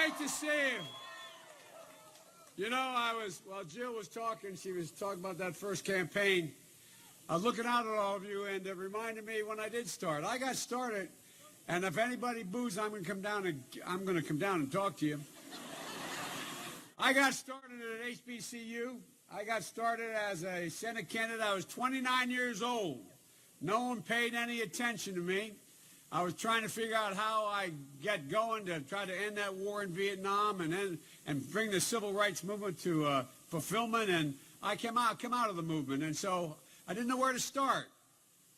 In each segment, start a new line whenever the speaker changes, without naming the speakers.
great to see you. You know, while Jill was talking, she was talking about that first campaign. I was looking out at all of you, and it reminded me when I did start. I got started, and if anybody boos, I'm going to come down and talk to you. I got started at HBCU. I got started as a Senate candidate. I was 29 years old. No one paid any attention to me. I was trying to figure out how I get going to try to end that war in Vietnam and bring the civil rights movement to fulfillment. And I came out of the movement, and so I didn't know where to start.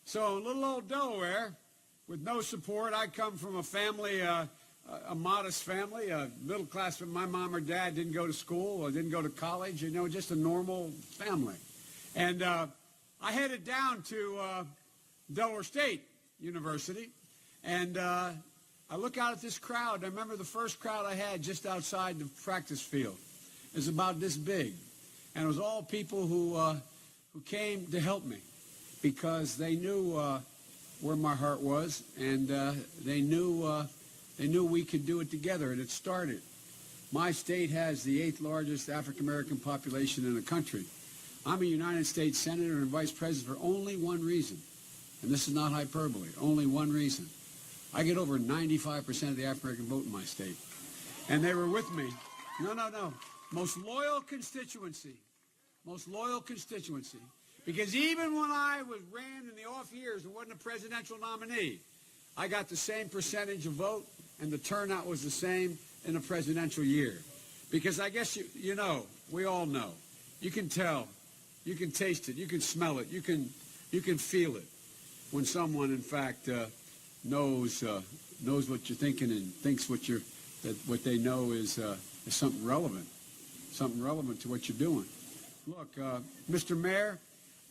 So little old Delaware, with no support. I come from a family, a modest family, middle class. My mom or dad didn't go to school or didn't go to college. You know, just a normal family. And I headed down to Delaware State University. And I look out at this crowd. I remember the first crowd I had just outside the practice field. It was about this big. And it was all people who came to help me because they knew where my heart was, and they knew we could do it together, and it started. My state has the 8th largest African-American population in the country. I'm a United States Senator and Vice President for only one reason, and this is not hyperbole, only one reason. I get over 95% of the African-American vote in my state. And they were with me. No. Most loyal constituency. Most loyal constituency. Because even when I ran in the off years and wasn't a presidential nominee, I got the same percentage of vote, and the turnout was the same in a presidential year. Because I guess you know, we all know. You can tell. You can taste it. You can smell it. You can feel it when someone, in fact, knows what you're thinking and thinks what they know is something relevant to what you're doing. Look, Mr. Mayor,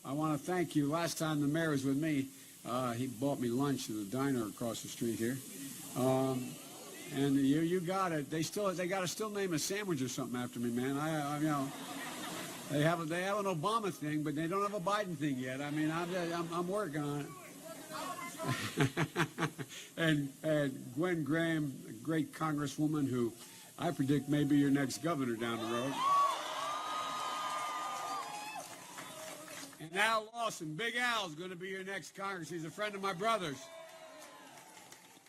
I want to thank you. Last time the mayor was with me, he bought me lunch in the diner across the street here, and you got it. They got to still name a sandwich or something after me, man. You know, they have an Obama thing, but they don't have a Biden thing yet. I mean, I'm working on it. and Gwen Graham, a great congresswoman who I predict may be your next governor down the road. And Al Lawson, Big Al's going to be your next Congress. He's a friend of my brother's.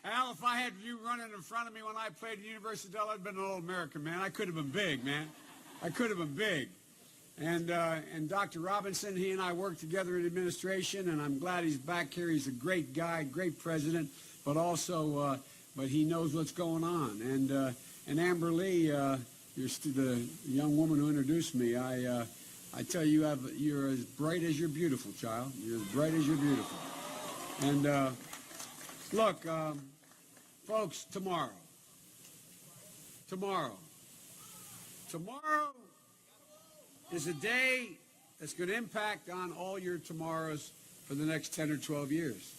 Al, if I had you running in front of me when I played at the University of Delaware, I'd been an All-American, man. I could have been big, man. I could have been big. And Dr. Robinson, he and I worked together in administration, and I'm glad he's back here. He's a great guy, great president, but also, but he knows what's going on. And Amber Lee, the young woman who introduced me, I tell you, you're as bright as you're beautiful, child. You're as bright as you're beautiful. And look, folks, tomorrow is a day that's going to impact on all your tomorrows for the next 10 or 12 years.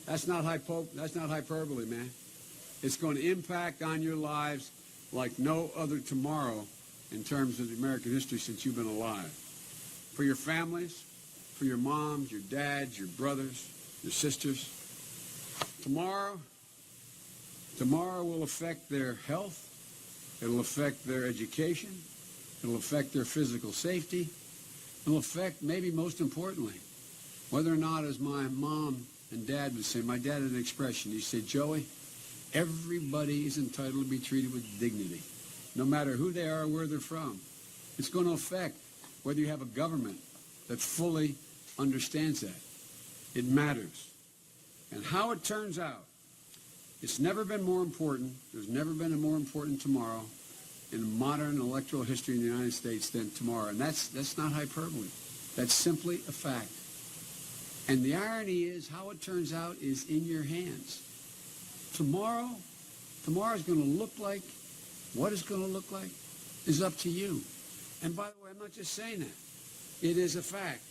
That's not hyperbole, man. It's going to impact on your lives like no other tomorrow in terms of the American history since you've been alive. For your families, for your moms, your dads, your brothers, your sisters. Tomorrow will affect their health. It'll affect their education. It'll affect their physical safety. It'll affect, maybe most importantly, whether or not, as my mom and dad would say, my dad had an expression. He said, Joey, everybody is entitled to be treated with dignity, no matter who they are or where they're from. It's going to affect whether you have a government that fully understands that. It matters. And how it turns out, it's never been more important. There's never been a more important tomorrow in modern electoral history in the United States than tomorrow. And that's not hyperbole. That's simply a fact. And the irony is how it turns out is in your hands. Tomorrow's going to look like, what it's going to look like is up to you. And by the way, I'm not just saying that. It is a fact.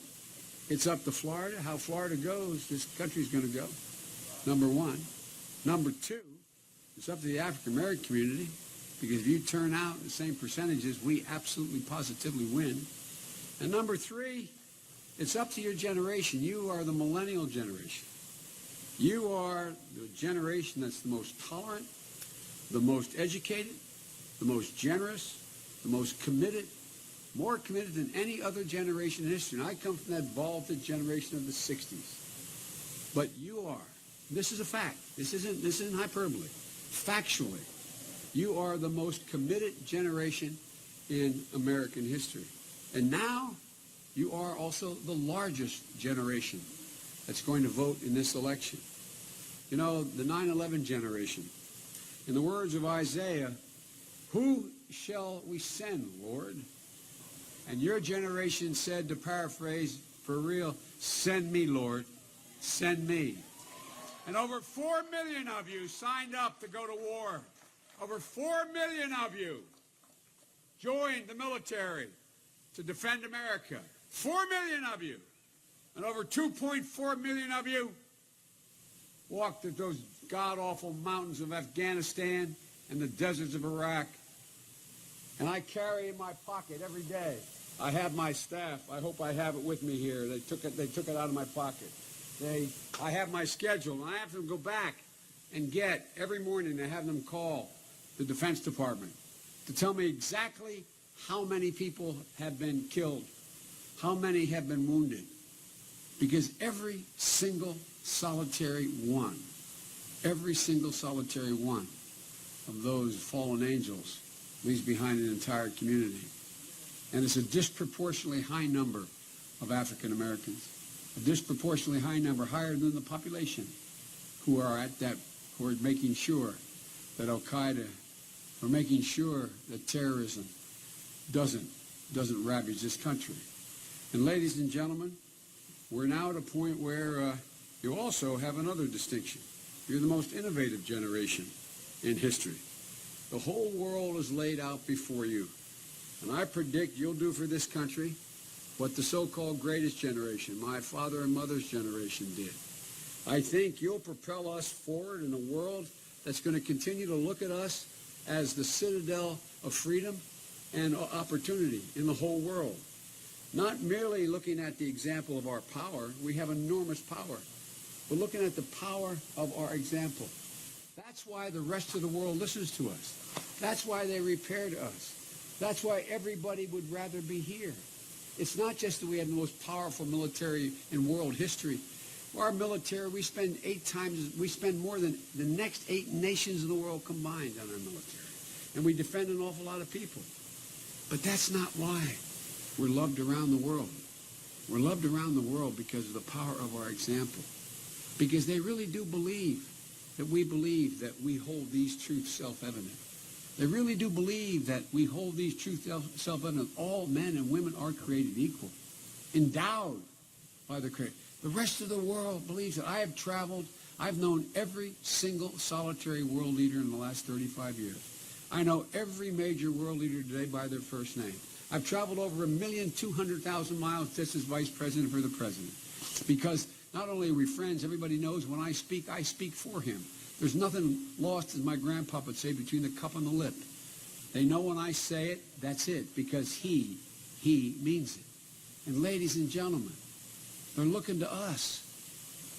It's up to Florida. How Florida goes, this country's going to go. Number one. Number two, it's up to the African-American community, because if you turn out the same percentages, we absolutely positively win. And number three, it's up to your generation. You are the millennial generation. You are the generation that's the most tolerant, the most educated, the most generous, the most committed, more committed than any other generation in history. And I come from that vaulted generation of the 60s. But you are. This is a fact. This isn't hyperbole. Factually, you are the most committed generation in American history. And now you are also the largest generation that's going to vote in this election. You know, the 9/11 generation. In the words of Isaiah, who shall we send, Lord? And your generation said, to paraphrase for real, send me, Lord, send me. And over 4 million of you signed up to go to war. Over 4 million of you joined the military to defend America. 4 million of you. And over 2.4 million of you walked at those god-awful mountains of Afghanistan and the deserts of Iraq. And I carry in my pocket every day. I have my staff. I hope I have it with me here. They took it out of my pocket. I have my schedule, and I have to go back and get every morning. I have them call the Defense Department to tell me exactly how many people have been killed, how many have been wounded, because every single solitary one of those fallen angels leaves behind an entire community. And it's a disproportionately high number of African Americans, a disproportionately high number, higher than the population, who are making sure that Al-Qaeda, or making sure that terrorism doesn't ravage this country. And ladies and gentlemen, we're now at a point where you also have another distinction. You're the most innovative generation in history. The whole world is laid out before you. And I predict you'll do for this country what the so-called greatest generation, my father and mother's generation, did. I think you'll propel us forward in a world that's going to continue to look at us as the citadel of freedom and opportunity in the whole world. Not merely looking at the example of our power, we have enormous power, but looking at the power of our example. That's why the rest of the world listens to us. That's why they repair to us. That's why everybody would rather be here. It's not just that we have the most powerful military in world history. Our military, we spend more than the next 8 nations in the world combined on our military. And we defend an awful lot of people. But that's not why we're loved around the world. We're loved around the world because of the power of our example. Because they really do believe that we hold these truths self-evident. They really do believe that we hold these truths self-evident. All men and women are created equal, endowed by the Creator. The rest of the world believes that. I have traveled. I've known every single solitary world leader in the last 35 years. I know every major world leader today by their first name. I've traveled over 1,200,000 miles just as vice president for the president. Because not only are we friends, everybody knows when I speak for him. There's nothing lost, as my grandpa would say, between the cup and the lip. They know when I say it, that's it, because he means it. And ladies and gentlemen, they're looking to us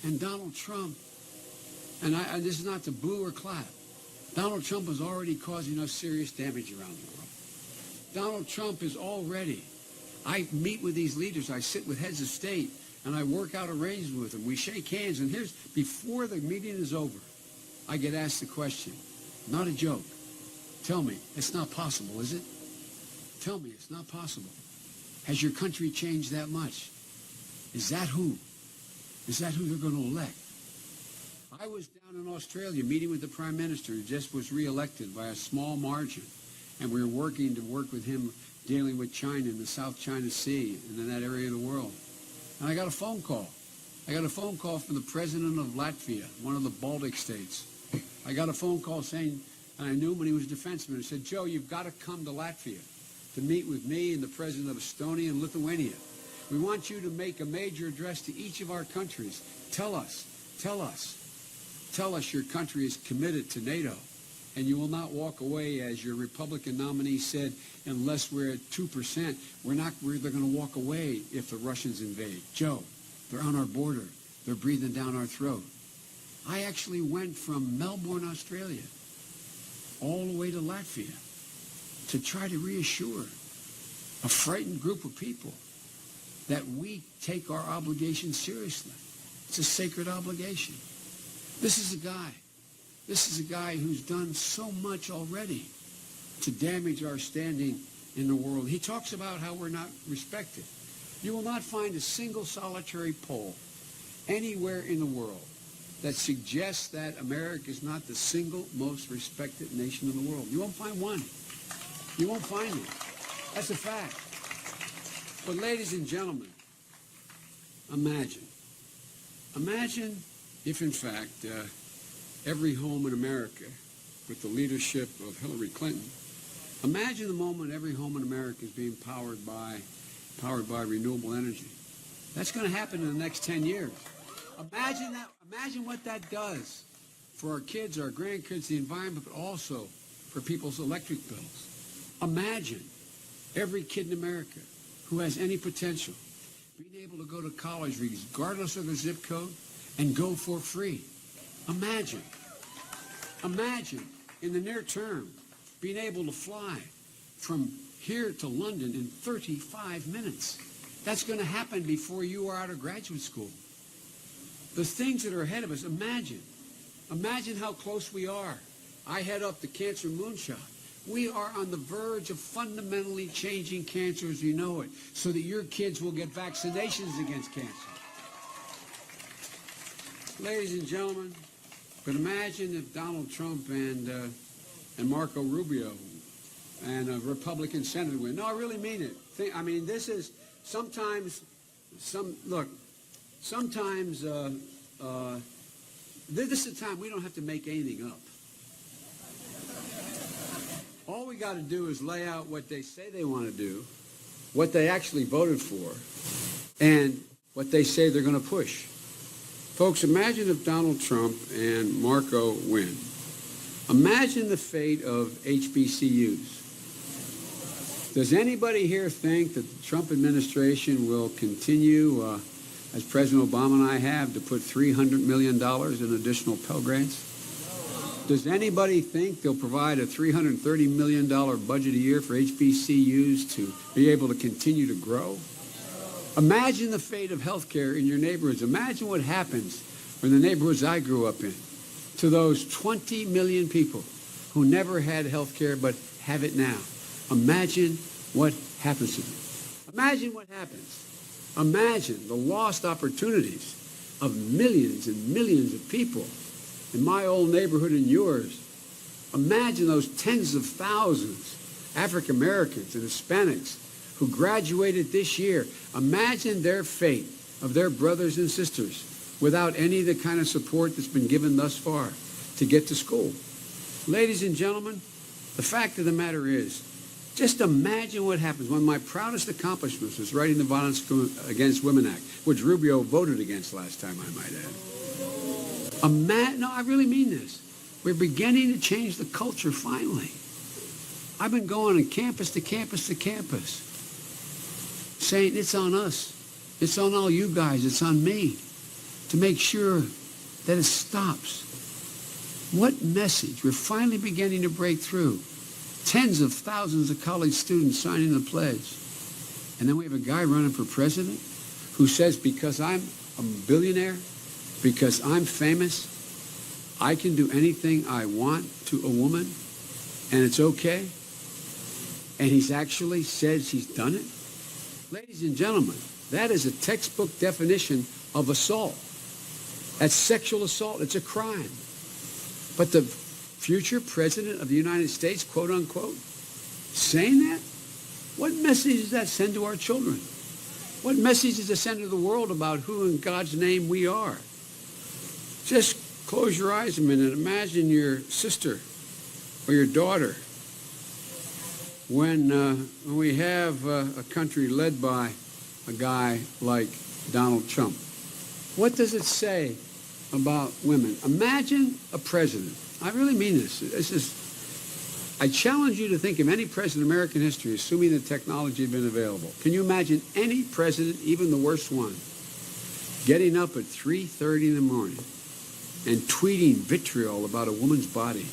and Donald Trump. And this is not to boo or clap. Donald Trump is already causing us serious damage around the world. Donald Trump is already. I meet with these leaders. I sit with heads of state, and I work out arrangements with them. We shake hands, and before the meeting is over, I get asked the question, not a joke. Tell me, it's not possible, is it? Tell me, it's not possible. Has your country changed that much? Is that who they're going to elect? I was down in Australia meeting with the Prime Minister, who just was reelected by a small margin. And we were working with him dealing with China in the South China Sea and in that area of the world. And I got a phone call. I got a phone call from the president of Latvia, one of the Baltic states. I got a phone call saying, and I knew him when he was defense minister, said, Joe, you've got to come to Latvia to meet with me and the president of Estonia and Lithuania. We want you to make a major address to each of our countries. Tell us your country is committed to NATO, and you will not walk away, as your Republican nominee said, unless we're at 2%. They're going to walk away if the Russians invade. Joe, they're on our border. They're breathing down our throat. I actually went from Melbourne, Australia, all the way to Latvia to try to reassure a frightened group of people that we take our obligation seriously. It's a sacred obligation. This is a guy who's done so much already to damage our standing in the world. He talks about how we're not respected. You will not find a single solitary poll anywhere in the world that suggests that America is not the single most respected nation in the world. You won't find one. You won't find it. That's a fact. But ladies and gentlemen, imagine if in fact every home in America, with the leadership of Hillary Clinton, imagine the moment every home in America is being powered by renewable energy. That's going to happen in the next 10 years. Imagine that. Imagine what that does for our kids, our grandkids, the environment, but also for people's electric bills. Imagine every kid in America who has any potential being able to go to college regardless of their zip code and go for free. Imagine in the near term being able to fly from here to London in 35 minutes. That's going to happen before you are out of graduate school. The things that are ahead of us, imagine how close we are. I head up the Cancer Moonshot. We are on the verge of fundamentally changing cancer as we know it, so that your kids will get vaccinations against cancer. Ladies and gentlemen, but imagine if Donald Trump and Marco Rubio and a Republican senator win. No, I really mean it. This is sometimes this is a time we don't have to make anything up. All we got to do is lay out what they say they want to do, what they actually voted for, and what they say they're going to push. Folks, imagine if Donald Trump and Marco win. Imagine the fate of HBCUs. Does anybody here think that the Trump administration will continue, as President Obama and I have, to put $300 million in additional Pell Grants? Does anybody think they'll provide a $330 million budget a year for HBCUs to be able to continue to grow? Imagine the fate of health care in your neighborhoods. Imagine what happens in the neighborhoods I grew up in to those 20 million people who never had health care but have it now. Imagine what happens to them. Imagine what happens. Imagine the lost opportunities of millions and millions of people in my old neighborhood and yours. Imagine those tens of thousands, African Americans and Hispanics, who graduated this year. Imagine their fate of their brothers and sisters without any of the kind of support that's been given thus far to get to school. Ladies and gentlemen, the fact of the matter is, just imagine what happens. One of my proudest accomplishments was writing the Violence Against Women Act, which Rubio voted against last time, I might add. No, I really mean this. We're beginning to change the culture finally. I've been going on campus to campus to campus, saying it's on us. It's on all you guys. It's on me to make sure that it stops. What message? We're finally beginning to break through. Tens of thousands of college students signing the pledge. And then we have a guy running for president who says, because I'm a billionaire, because I'm famous, I can do anything I want to a woman, and it's okay. And he's actually says he's done it. Ladies and gentlemen, that is a textbook definition of assault. That's sexual assault. It's a crime. But the future president of the United States, quote unquote, saying that? What message does that send to our children? What message does it send to the world about who in God's name we are? Just close your eyes a minute. Imagine your sister or your daughter when we have a country led by a guy like Donald Trump. What does it say about women? Imagine a president. I really mean this. I challenge you to think of any president in American history, assuming that technology had been available. Can you imagine any president, even the worst one, getting up at 3:30 in the morning and tweeting vitriol about a woman's body,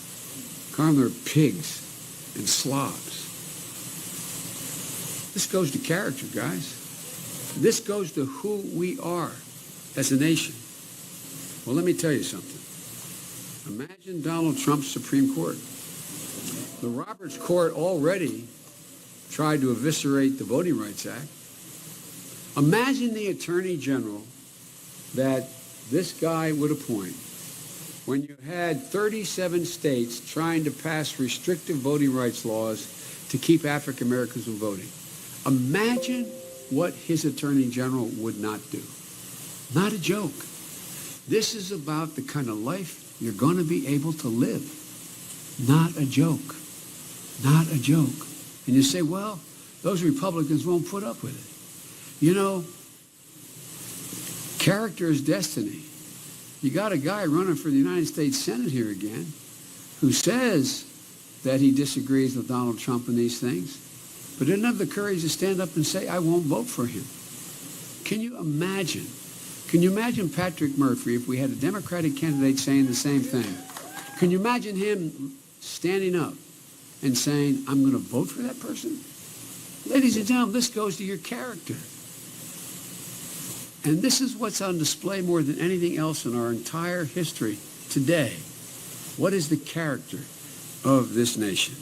calling her pigs and slobs? This goes to character, guys. This goes to who we are as a nation. Well, let me tell you something. Imagine Donald Trump's Supreme Court. The Roberts Court already tried to eviscerate the Voting Rights Act. Imagine the Attorney General that this guy would appoint when you had 37 states trying to pass restrictive voting rights laws to keep African Americans from voting. Imagine what his Attorney General would not do. Not a joke. This is about the kind of life you're going to be able to live. Not a joke. Not a joke. And you say, well, those Republicans won't put up with it. You know, character is destiny. You got a guy running for the United States Senate here again who says that he disagrees with Donald Trump and these things, but didn't have the courage to stand up and say, I won't vote for him. Can you imagine? Can you imagine Patrick Murphy if we had a Democratic candidate saying the same thing? Can you imagine him standing up and saying, I'm going to vote for that person? Ladies and gentlemen, this goes to your character. And this is what's on display more than anything else in our entire history today. What is the character of this nation?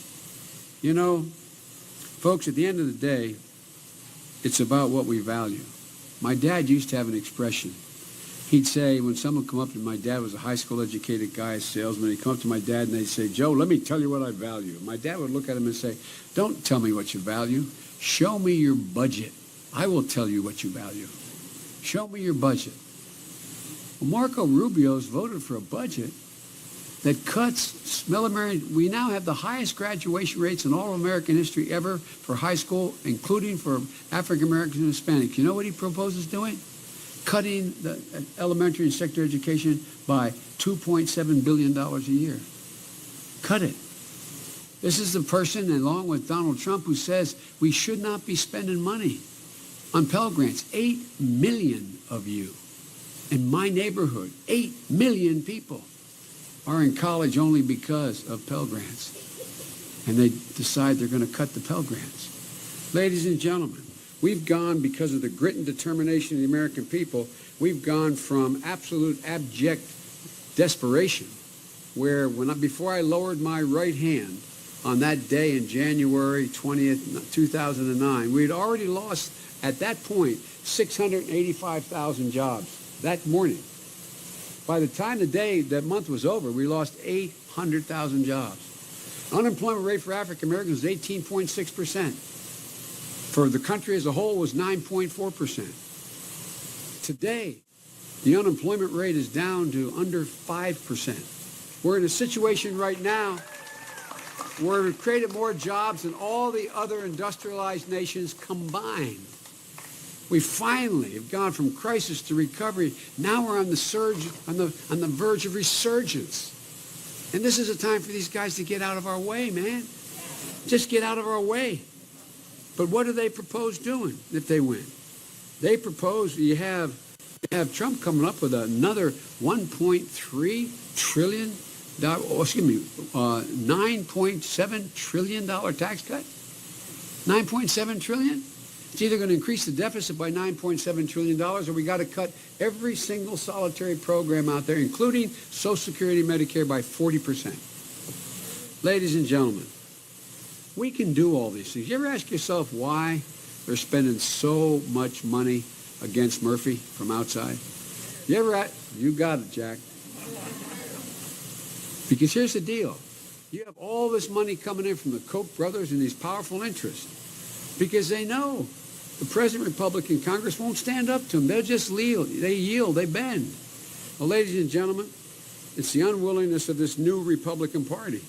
You know, folks, at the end of the day, it's about what we value. My dad used to have an expression. He'd say, when someone come up to my dad was a high school educated guy, a salesman, he'd come up to my dad and they'd say, Joe, let me tell you what I value. My dad would look at him and say, don't tell me what you value. Show me your budget. I will tell you what you value. Show me your budget. Well, Marco Rubio's voted for a budget that cuts we now have the highest graduation rates in all of American history ever for high school, including for African Americans and Hispanics. You know what he proposes doing? Cutting the elementary and secondary education by $2.7 billion a year. Cut it. This is the person, along with Donald Trump, who says we should not be spending money on Pell Grants. 8 million of you in my neighborhood, 8 million people are in college only because of Pell Grants. And they decide they're going to cut the Pell Grants. Ladies and gentlemen, we've gone, because of the grit and determination of the American people, we've gone from absolute abject desperation, where before I lowered my right hand on that day in January 20th, 2009, we had already lost, at that point, 685,000 jobs that morning. By the time that month was over, we lost 800,000 jobs. Unemployment rate for African Americans was 18.6%. For the country as a whole was 9.4%. Today, the unemployment rate is down to under 5%. We're in a situation right now where we've created more jobs than all the other industrialized nations combined. We finally have gone from crisis to recovery. Now we're on the surge, on the verge of resurgence. And this is a time for these guys to get out of our way, man. Just get out of our way. But what do they propose doing if they win? They propose, you have Trump coming up with another $1.3 trillion, $9.7 trillion tax cut? $9.7 trillion? It's either going to increase the deficit by $9.7 trillion, or we got to cut every single solitary program out there, including Social Security and Medicare, by 40%. Ladies and gentlemen, we can do all these things. You ever ask yourself why they're spending so much money against Murphy from outside? You got it, Jack. Because here's the deal. You have all this money coming in from the Koch brothers and these powerful interests because they know the President Republican Congress won't stand up to them. They'll just yield. They bend. Well, ladies and gentlemen, it's the unwillingness of this new Republican Party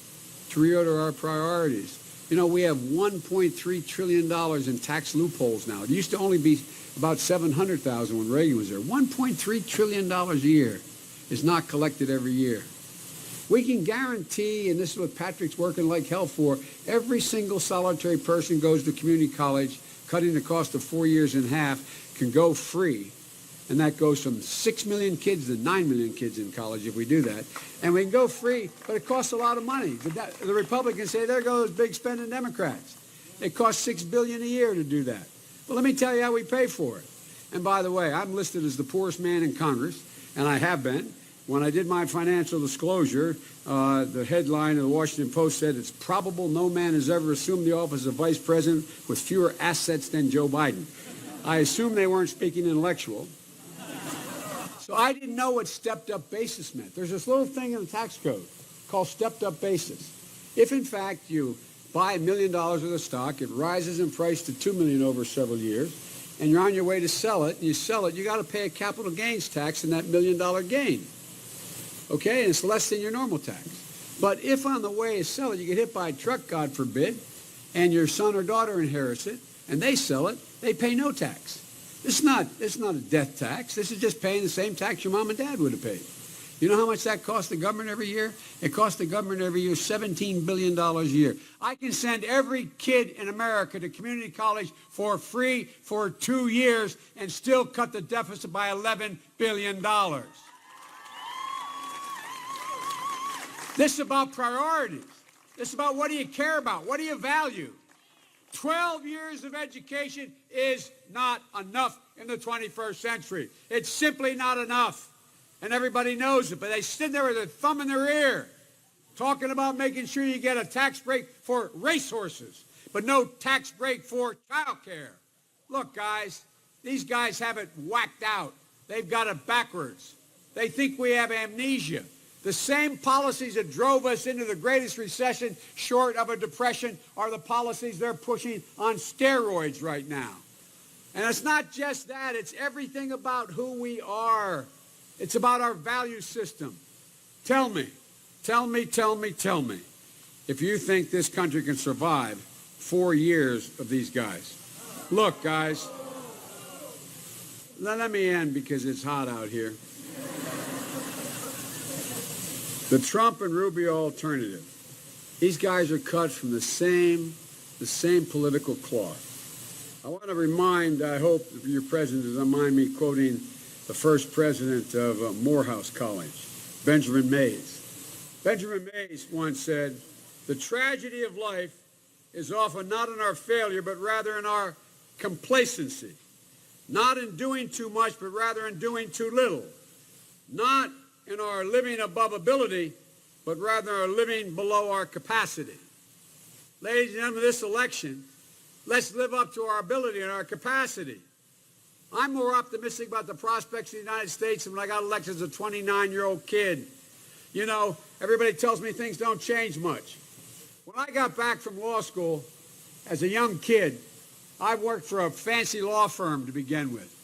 to reorder our priorities. You know, we have $1.3 trillion in tax loopholes now. It used to only be about 700,000 when Reagan was there. $1.3 trillion a year is not collected every year. We can guarantee, and this is what Patrick's working like hell for, every single solitary person goes to community college, cutting the cost of 4 years in half, can go free. And that goes from 6 million kids to 9 million kids in college if we do that. And we can go free, but it costs a lot of money. The Republicans say, there go those big spending Democrats. It costs $6 billion a year to do that. But let me tell you how we pay for it. And by the way, I'm listed as the poorest man in Congress, and I have been. When I did my financial disclosure, the headline of the Washington Post said, it's probable no man has ever assumed the office of vice president with fewer assets than Joe Biden. I assume they weren't speaking intellectual. So I didn't know what stepped-up basis meant. There's this little thing in the tax code called stepped-up basis. If, in fact, you buy $1 million worth of stock, it rises in price to $2 million over several years, and you're on your way to sell it, and you sell it, you got to pay a capital gains tax in that $1 million gain. Okay, and it's less than your normal tax. But if on the way to sell it, you get hit by a truck, God forbid, and your son or daughter inherits it, and they sell it, they pay no tax. It's not a death tax. This is just paying the same tax your mom and dad would have paid. You know how much that costs the government every year? It costs the government every year $17 billion a year. I can send every kid in America to community college for free for 2 years and still cut the deficit by $11 billion. This is about priorities. This is about what do you care about? What do you value? 12 years of education is not enough in the 21st century. It's simply not enough. And everybody knows it, but they sit there with their thumb in their ear talking about making sure you get a tax break for racehorses, but no tax break for child care. Look, guys, these guys have it whacked out. They've got it backwards. They think we have amnesia. The same policies that drove us into the greatest recession short of a depression are the policies they're pushing on steroids right now. And it's not just that. It's everything about who we are. It's about our value system. Tell me, if you think this country can survive 4 years of these guys. Look, guys, let me end because it's hot out here. The Trump and Rubio alternative. These guys are cut from the same political cloth. I want to remind, I hope your president doesn't mind me quoting the first president of Morehouse College, Benjamin Mays. Benjamin Mays once said, the tragedy of life is often not in our failure, but rather in our complacency. Not in doing too much, but rather in doing too little. Not in our living above ability, but rather our living below our capacity. Ladies and gentlemen, this election, let's live up to our ability and our capacity. I'm more optimistic about the prospects of the United States than when I got elected as a 29-year-old kid. You know, everybody tells me things don't change much. When I got back from law school as a young kid, I worked for a fancy law firm to begin with.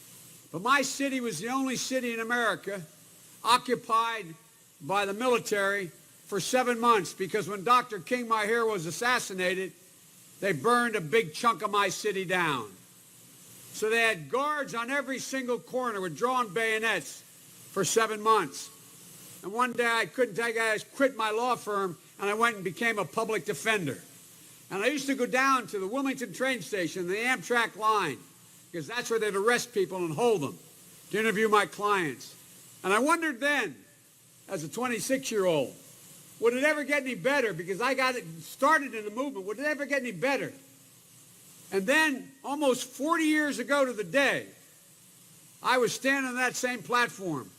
But my city was the only city in America occupied by the military for 7 months because when Dr. King, my hero, was assassinated, they burned a big chunk of my city down. So they had guards on every single corner with drawn bayonets for 7 months. And one day I couldn't take it, I quit my law firm and I went and became a public defender. And I used to go down to the Wilmington train station, the Amtrak line, because that's where they'd arrest people and hold them to interview my clients. And I wondered then, as a 26-year-old, would it ever get any better? Because I got it started in the movement. Would it ever get any better? And then, almost 40 years ago to the day, I was standing on that same platform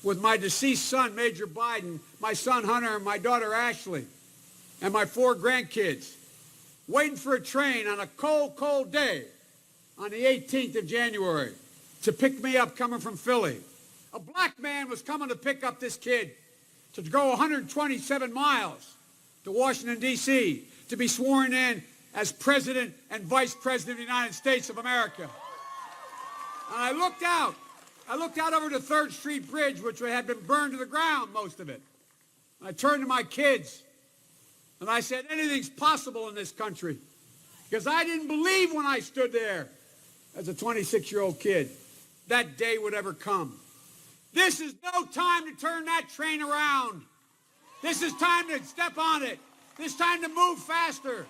with my deceased son, Major Biden, my son Hunter, and my daughter Ashley, and my 4 grandkids, waiting for a train on a cold, cold day on the 18th of January to pick me up coming from Philly. A black man was coming to pick up this kid to go 127 miles to Washington, D.C., to be sworn in as President and Vice President of the United States of America. And I looked out over the 3rd Street Bridge, which had been burned to the ground, most of it. And I turned to my kids, and I said, anything's possible in this country. Because I didn't believe when I stood there as a 26-year-old kid that day would ever come. This is no time to turn that train around. This is time to step on it. This is time to move faster.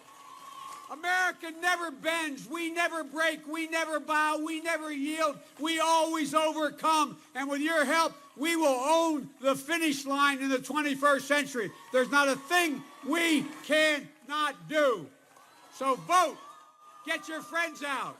America never bends. We never break. We never bow. We never yield. We always overcome. And with your help, we will own the finish line in the 21st century. There's not a thing we cannot do. So vote Get your friends out.